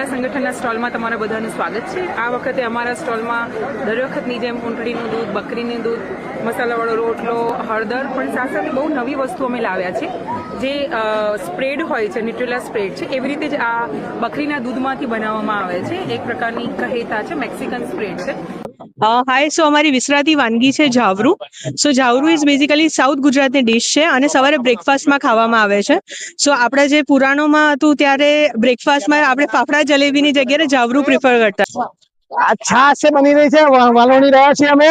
મહિલા સંગઠનના સ્ટોલમાં તમારા બધાનું સ્વાગત છે। આ વખતે અમારા સ્ટોલમાં દર વખતની જેમ ઊંટડીનું દૂધ, બકરીનું દૂધ, મસાલાવાળો રોટલો, હળદર, પણ સાથે સાથે બહુ નવી વસ્તુ અમે લાવ્યા છે જે સ્પ્રેડ હોય છે, ન્યુટ્રેલા સ્પ્રેડ છે। એવી રીતે જ આ બકરીના દૂધમાંથી બનાવવામાં આવે છે। એક પ્રકારની કહેતા છે, મેક્સિકન સ્પ્રેડ છે। હાય, સો અમારી વિસરાતી વાનગી છે જાવરું। સો જાવરું ઇઝ બેઝિકલી સાઉથ ગુજરાતની ડિશ છે અને સવારે બ્રેકફાસ્ટમાં ખાવામાં આવે છે। સો આપણે જે પુરાણોમાં હતું ત્યારે બ્રેકફાસ્ટમાં આપણે ફાફડા જલેબીની જગ્યાએ જાવરું પ્રિફર કરતા। આ છાશ છે બની રહી છે, વલોણી રહ્યા છીએ અમે,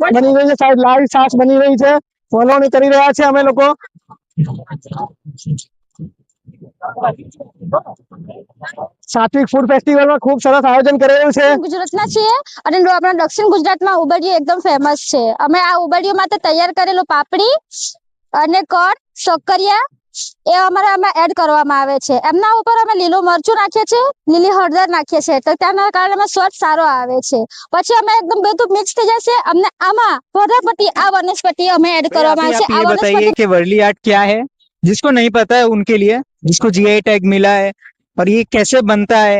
બની રહી છે સાહેબ, લાઈવ છાશ બની રહી છે, વલોણી કરી રહ્યા છે અમે લોકો। સાત્વિક ફૂડ ફેસ્ટિવલમાં ખૂબ સરસ આયોજન કરેલું છે। ગુજરાતના છીએ અને આપણા દક્ષિણ ગુજરાતમાં ઉંબાડિયું એકદમ ફેમસ છે। અમે આ ઉંબાડિયું માટે તૈયાર કરેલું પાપડી અને કળ, શક્કરિયા એ અમે એડ કરવામાં આવે છે। એમના ઉપર અમે લીલું મરચું નાખીએ છીએ, લીલી હળદર નાખીએ છીએ, તો તેના કારણે સ્વાદ સારો આવે છે। પછી અમે એકદમ બધું મિક્સ થઈ જશે, અમને આમાં વનસ્પતિ આ વનસ્પતિ અમે એડ કરવામાં આવે છે। ये बताइए कि वर्ली आर्ट क्या है, जिसको नहीं पता है उनके लिए, जिसको जीआई टैग मिला है, और ये कैसे बनता है,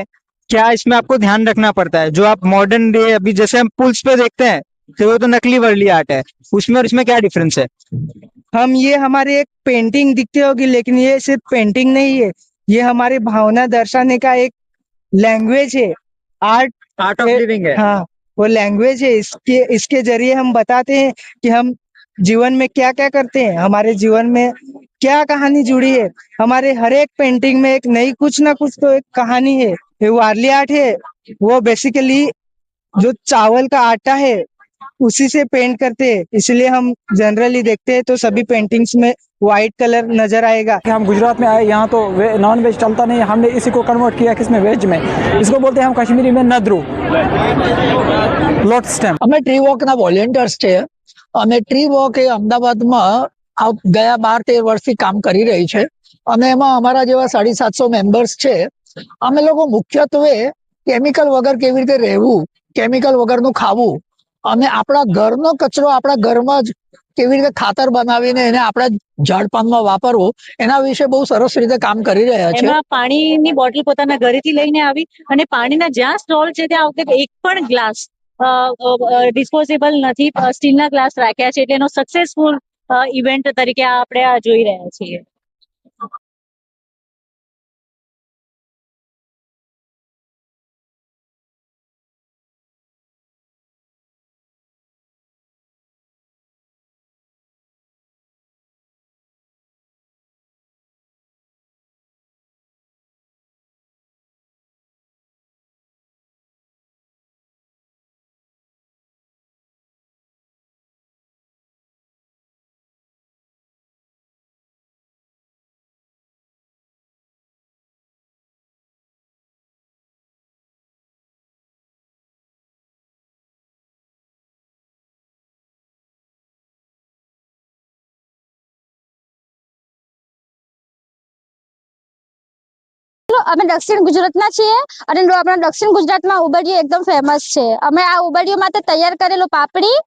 क्या इसमें आपको ध्यान रखना पड़ता है। जो आप मॉडर्न डे अभी जैसे हम पुल्स पे देखते हैं तो वो तो नकली वर्ली आर्ट है, उसमें और इसमें क्या डिफरेंस है। हम ये हमारे एक पेंटिंग दिखती होगी, लेकिन ये सिर्फ पेंटिंग नहीं है, ये हमारी भावना दर्शाने का एक लैंग्वेज है। आर्ट आर्ट ऑफ लिविंग है। हाँ, वो लैंग्वेज है। इसके जरिए हम बताते हैं कि हम जीवन में क्या क्या करते हैं, हमारे जीवन में क्या कहानी जुड़ी है। हमारे हर एक पेंटिंग में एक नई कुछ ना कुछ तो एक कहानी है। ये वारली आर्ट है, वो बेसिकली जो चावल का आटा है उसी से पेंट करते हैं, इसलिए हम जनरली देखते हैं तो सभी पेंटिंग्स में व्हाइट कलर नजर आएगा। हम गुजरात में आए, यहाँ तो नॉन वेज चलता नहीं, हमने इसी को कन्वर्ट किया किसमें, वेज में। इसको बोलते हैं हम कश्मीरी में नद्रू, लोटस स्टेम। અમે ટ્રી વોક ના વોલેન્ટિયર્સ છે। અમે ટ્રી વોક એ અમદાવાદમાં ગયા 12-13 વર્ષથી કામ કરી રહી છે અને એમાં અમારા જેવા 750 મેમ્બર્સ છે। અમે લોકો મુખ્યત્વે કેમિકલ વગર કેવી રીતે રહેવું, કેમિકલ વગરનું ખાવું અને આપણા ઘરનો કચરો આપણા ઘરમાં જ કેવી રીતે ખાતર બનાવીને એને આપણા ઝાડપાનમાં વાપરવું, એના વિશે બહુ સરસ રીતે કામ કરી રહ્યા છે। એમાં પાણીની બોટલ પોતાના ઘરેથી લઈને આવી અને પાણીના જ્યાં સ્ટોલ છે ત્યાં વખતે એક પણ ગ્લાસ ડિસ્પોઝેબલ નથી, સ્ટીલના ગ્લાસ રાખ્યા છે, એટલે એનો સક્સેસફુલ ઇવેન્ટ તરીકે આપણે આ જોઈ રહ્યા છીએ। અમે દક્ષિણ ગુજરાતના છીએ અને આપણા દક્ષિણ ગુજરાતમાં ઉંબાડિયું એકદમ ફેમસ છે। અમે આ ઉંબાડિયું માટે તૈયાર કરેલું પાપડી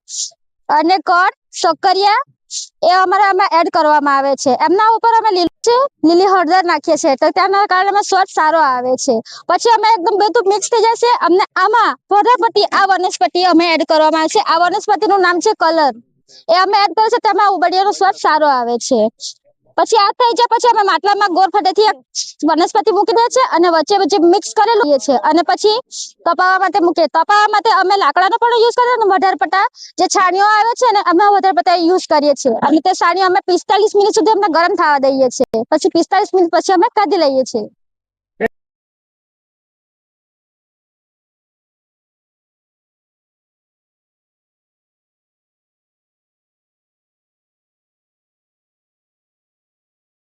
અને કળ, શક્કરિયા એ અમે એડ કરવામાં આવે છે। એમના ઉપર અમે લીલી હળદર નાખીએ છીએ, તો તેના કારણે સ્વાદ સારો આવે છે। પછી અમે એકદમ બધું મિક્સ થઈ જશે, અમને આમાં વનસ્પતિ આ વનસ્પતિ અમે એડ કરવામાં આવે છે। આ વનસ્પતિનું નામ છે કલર, એ અમે એડ કરીએ છીએ, તેમાં ઉંબાડિયાનો સ્વાદ સારો આવે છે। પછી આ થઈ જાય પછી અમે માટલામાં ગોળ ફટેથી એક વનસ્પતિ મૂકી દે છે અને વચ્ચે વચ્ચે મિક્સ કરેલું છે અને પછી તપાવવા માટે મૂકીએ। તપાવવા માટે અમે લાકડાનો પણ યુઝ કરીએ અને વધારે પડતા જે છાણીઓ આવે છે ને અમે વધારે પડતા યુઝ કરીએ છીએ અને તે છાણીઓ અમે 45 મિનિટ સુધી અમને ગરમ થવા દઈએ છીએ। પછી 45 મિનિટ પછી અમે કાઢી લઈએ છીએ।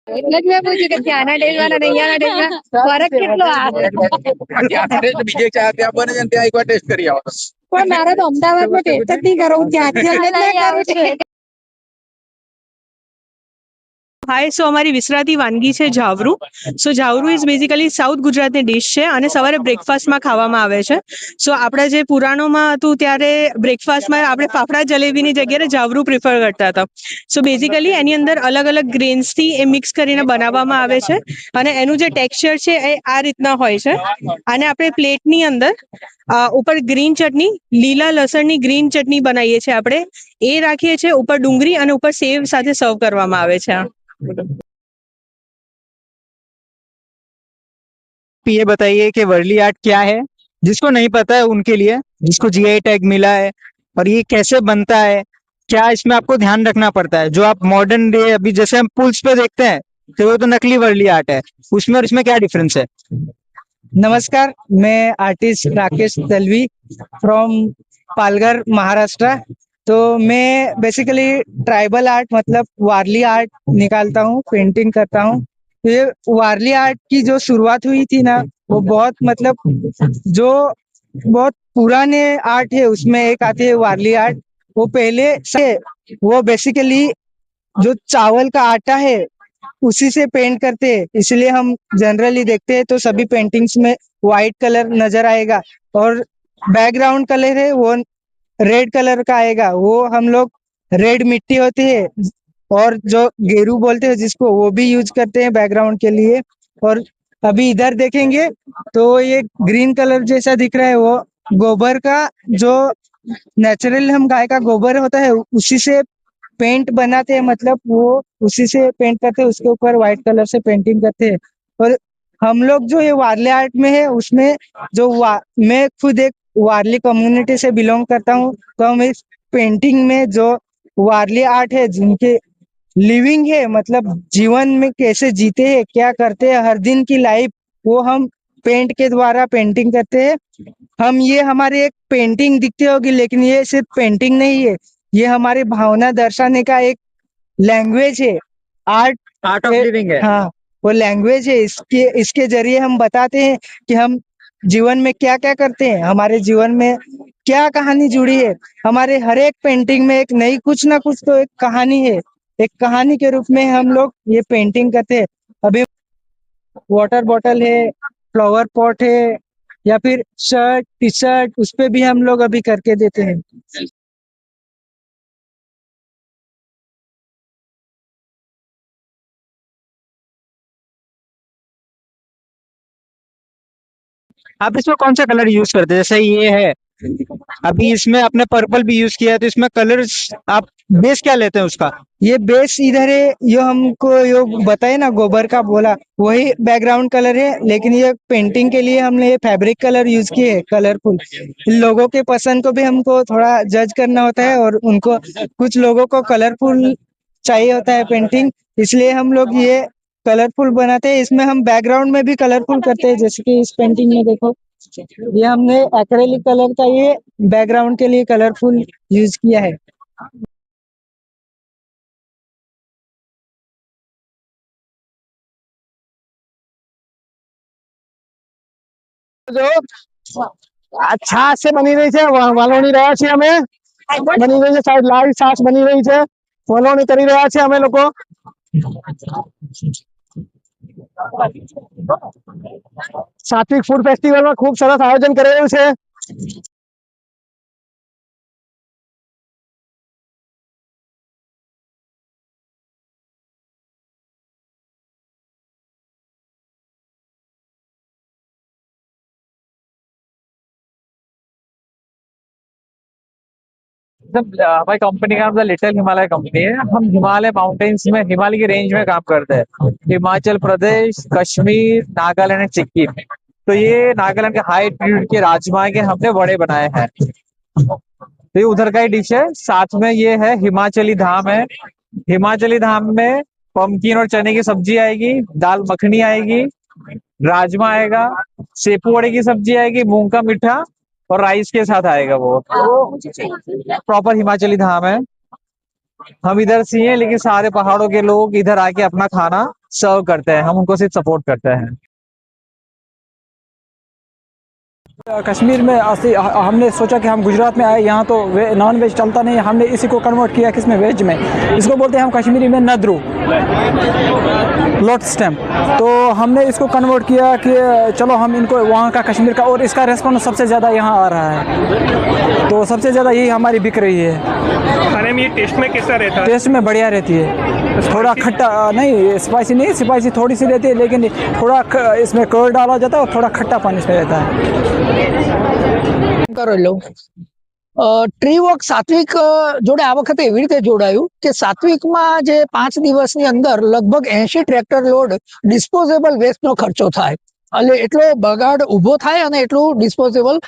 એટલે જ મેં પૂછ્યું કે ત્યાંના ટેસ્ટમાં અને અહીંયાના ટેસ્ટમાં ફરક કેટલો આવે। બીજે ત્યાં બને છે ત્યાં એકવાર ટેસ્ટ કરી આવો। પણ મારે તો અમદાવાદમાં ટેસ્ટ જ નહીં કરવું, ત્યાંથી જ કરું છું। હાય સો અમારી વિસરાતી વાનગી છે જાવરું. સો જાવરું ઇઝ બેઝિકલી સાઉથ ગુજરાતની ડિશ છે અને સવારે બ્રેકફાસ્ટમાં ખાવામાં આવે છે. સો આપણા જે પુરાણોમાં હતું ત્યારે બ્રેકફાસ્ટમાં આપણે ફાફડા જલેબીની જગ્યાએ જાવરું પ્રિફર કરતા હતા. સો બેઝિકલી એની અંદર અલગ અલગ ગ્રેન્સથી એ મિક્સ કરીને બનાવવામાં આવે છે અને એનું જે ટેક્સચર છે એ આ રીતના હોય છે. અને આપણે પ્લેટની અંદર ઉપર ગ્રીન ચટણી, લીલા લસણની ગ્રીન ચટણી બનાવીએ છીએ આપણે, એ રાખીએ છીએ, ઉપર ડુંગળી અને ઉપર સેવ સાથે સર્વ કરવામાં આવે છે. ये बताइए कि वर्ली आर्ट क्या है, जिसको नहीं पता है उनके लिए, जिसको जीआई टैग मिला है, और ये कैसे बनता है, क्या इसमें आपको ध्यान रखना पड़ता है. जो आप मॉडर्न डे अभी जैसे हम पुल्स पे देखते हैं तो वो तो नकली वर्ली आर्ट है, उसमें और इसमें क्या डिफरेंस है. नमस्कार, मैं आर्टिस्ट राकेश दलवी फ्रॉम पालघर, महाराष्ट्र। तो मैं बेसिकली ट्राइबल आर्ट मतलब वारली आर्ट निकालता हूँ, पेंटिंग करता हूँ। तो ये वारली आर्ट की जो शुरुआत हुई थी ना, वो बहुत मतलब जो बहुत पुराने आर्ट है उसमें एक आती है वारली आर्ट। वो पहले से वो बेसिकली जो चावल का आटा है उसी से पेंट करते हैं, इसलिए हम जनरली देखते हैं तो सभी पेंटिंग्स में वाइट कलर नजर आएगा और बैकग्राउंड कलर है वो रेड कलर का आएगा। वो हम लोग रेड मिट्टी होती है और जो गेरू बोलते हैं जिसको, वो भी यूज करते हैं बैकग्राउंड के लिए। और अभी इधर देखेंगे तो ये ग्रीन कलर जैसा दिख रहा है, वो गोबर का जो नेचुरल हम गाय का गोबर होता है उसी से पेंट बनाते हैं, मतलब वो उसी से पेंट करते हैं, उसके ऊपर व्हाइट कलर से पेंटिंग करते हैं। और हम लोग जो ये वारली आर्ट में है उसमें जो मैं खुद एक वारली कम्युनिटी से बिलोंग करता हूँ, तो हम इस पेंटिंग में जो वारली आर्ट है जिनके लिविंग है, मतलब जीवन में कैसे जीते हैं, क्या करते हैं, हर दिन की लाइफ, वो हम पेंट के द्वारा पेंटिंग करते हैं। हम ये हमारी एक पेंटिंग दिखती होगी, लेकिन ये सिर्फ पेंटिंग नहीं है, ये हमारी भावना दर्शाने का एक लैंग्वेज है। आर्ट आर्ट ऑफ लिविंग है. हाँ, वो लैंग्वेज है। इसके जरिए हम बताते हैं कि हम जीवन में क्या क्या करते हैं, हमारे जीवन में क्या कहानी जुड़ी है। हमारे हर एक पेंटिंग में एक नई कुछ ना कुछ तो एक कहानी है, एक कहानी के रूप में हम लोग ये पेंटिंग करते हैं। अभी वाटर बॉटल है, फ्लावर पॉट है, या फिर शर्ट, टी शर्ट, उस पे भी हम लोग अभी करके देते हैं। आप इसमें कौन सा कलर यूज करते हैं, जैसे ये है अभी इसमें आपने पर्पल भी यूज किया है, तो इसमें कलर्स आप बेस क्या लेते हैं उसका. ये बेस इधर है, यो हमको यो बताए ना गोबर का बोला, वही बैकग्राउंड कलर है, लेकिन ये पेंटिंग के लिए हमने ये फैब्रिक कलर यूज किए है, कलरफुल। लोगों के पसंद को भी हमको थोड़ा जज करना होता है और उनको कुछ लोगों को कलरफुल चाहिए होता है पेंटिंग, इसलिए हम लोग ये कलरफुल बनाते हैं। इसमें हम बैकग्राउंड में भी कलरफुल करते हैं, जैसे कि इस पेंटिंग में देखो, ये हमने एक्रेलिक कलर का ये बैकग्राउंड के लिए कलरफुल यूज किया है। जो છાશ से બની રહી છે, વલોણી રહ્યા છીએ અમે, બની રહી છે સાહેબ, લાઈવ છાશ બની રહી છે, વલોણી કરી રહ્યા છે અમે લોકો। સાત્વિક ફૂડ ફેસ્ટિવલમાં ખૂબ સરસ આયોજન કરેલું છે। हमारी कंपनी का नाम लिटिल हिमालय कंपनी है। हम हिमालय माउंटेन्स में, हिमालय की रेंज में काम करते हैं, हिमाचल प्रदेश, कश्मीर, नागालैंड एंड सिक्किम। तो ये नागालैंड के हाई एल्टीट्यूड के राजमा के हमने बड़े बनाए हैं। तो ये उधर का ही डिश है। साथ में ये है हिमाचली धाम है। हिमाचली धाम में पम्पकिन और चने की सब्जी आएगी, दाल मखनी आएगी, राजमा आएगा, सेपू वड़े की सब्जी आएगी, मूंग का मीठा और राइस के साथ आएगा। वो प्रॉपर हिमाचली धाम है। हम इधर से हैं, लेकिन सारे पहाड़ों के लोग इधर आके अपना खाना सर्व करते हैं, हम उनको सिर्फ सपोर्ट करते हैं। कश्मीर में हमने सोचा कि हम गुजरात में आए, यहाँ तो नॉन वेज चलता नहीं, हमने इसी को कन्वर्ट किया किसमें, वेज में। इसको बोलते हैं हम कश्मीरी में नद्रू, लोटस स्टेम। तो हमने इसको कन्वर्ट किया कि चलो हम इनको वहाँ का कश्मीर का, और इसका रेस्पॉन्स सबसे ज़्यादा यहाँ आ रहा है, तो सबसे ज़्यादा यही हमारी बिक रही है। खाने में ये टेस्ट में कैसा रहता है? टेस्ट में बढ़िया रहती है, थोड़ा खट्टा नहीं, स्पाइसी नहीं, स्पाइसी थोड़ी सी रहती है, लेकिन थोड़ा इसमें कर्ड डाला जाता है और थोड़ा खट्टा पानी इसमें रहता है। કરેલો ટ્રી વોક સાત્વિક જોડે આ વખતે એવી રીતે જોડાયું કે સાત્વિકમાં જે 5 દિવસની અંદર લગભગ 80 ટ્રેક્ટર લોડ ડિસ્પોઝેબલ વેસ્ટનો ખર્ચો થાય, એટલે એટલો બગાડ ઊભો થાય અને એટલું ડિસ્પોઝેબલ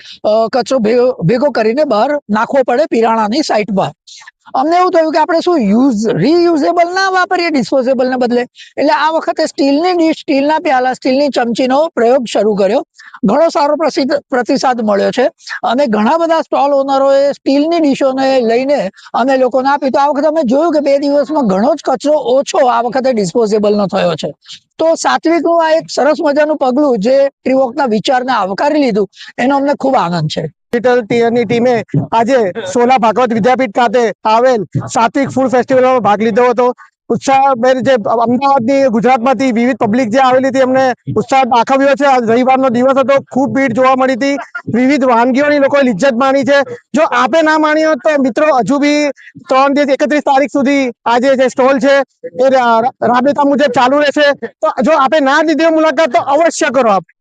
કચરો ભેગો કરીને બહાર નાખવો પડે પિરાણાની સાઈટ પર। અમને એવું થયું કે આપણે શું રીયુઝેબલ ના વાપરીએ ડિસ્પોઝેબલ ને બદલે, એટલે આ વખતે સ્ટીલની ડીશ, સ્ટીલના પ્યાલા, સ્ટીલની ચમચીનો પ્રયોગ શરૂ કર્યો। ઘણો સારો પ્રતિસાદ મળ્યો છે અને ઘણા બધા સ્ટોલ ઓનરોએ સ્ટીલની ડીશોને લઈને અમે લોકોને આપી। તો આ વખતે અમે જોયું કે 2 દિવસમાં ઘણો જ કચરો ઓછો આ વખતે ડિસ્પોઝેબલનો થયો છે। તો સાત્વિકનું આ એક સરસ મજાનું પગલું જે ટ્રીવોકના વિચારને આવકારી લીધું, એનો અમને ખૂબ આનંદ છે। डिजिटल टीयरनी टीमे आज सोला भागवत विद्यापीठ खाते आवेल सात्विक फूड फेस्टिवल में भाग लीधो हतो। उत्साहभेर जे अमदावादनी गुजरातमांथी विविध पब्लिक जे आवेली हती एमणे उत्साह दाखव्यो छे। आज रविवारनो दिवस हतो, खूब भीड़ जोवा मळी हती, विविध वानगीओनी लोकोए लिज्जत माणी छे। जो आपे ना माणी होत तो मित्रों हजू बी 3 દિવસ 31 तारीख सुधी आज जे स्टॉल छे ए राबेता मुजब चालू रहेशे। तो जो आपे ना लीधी मुलाकात तो अवश्य करो आप।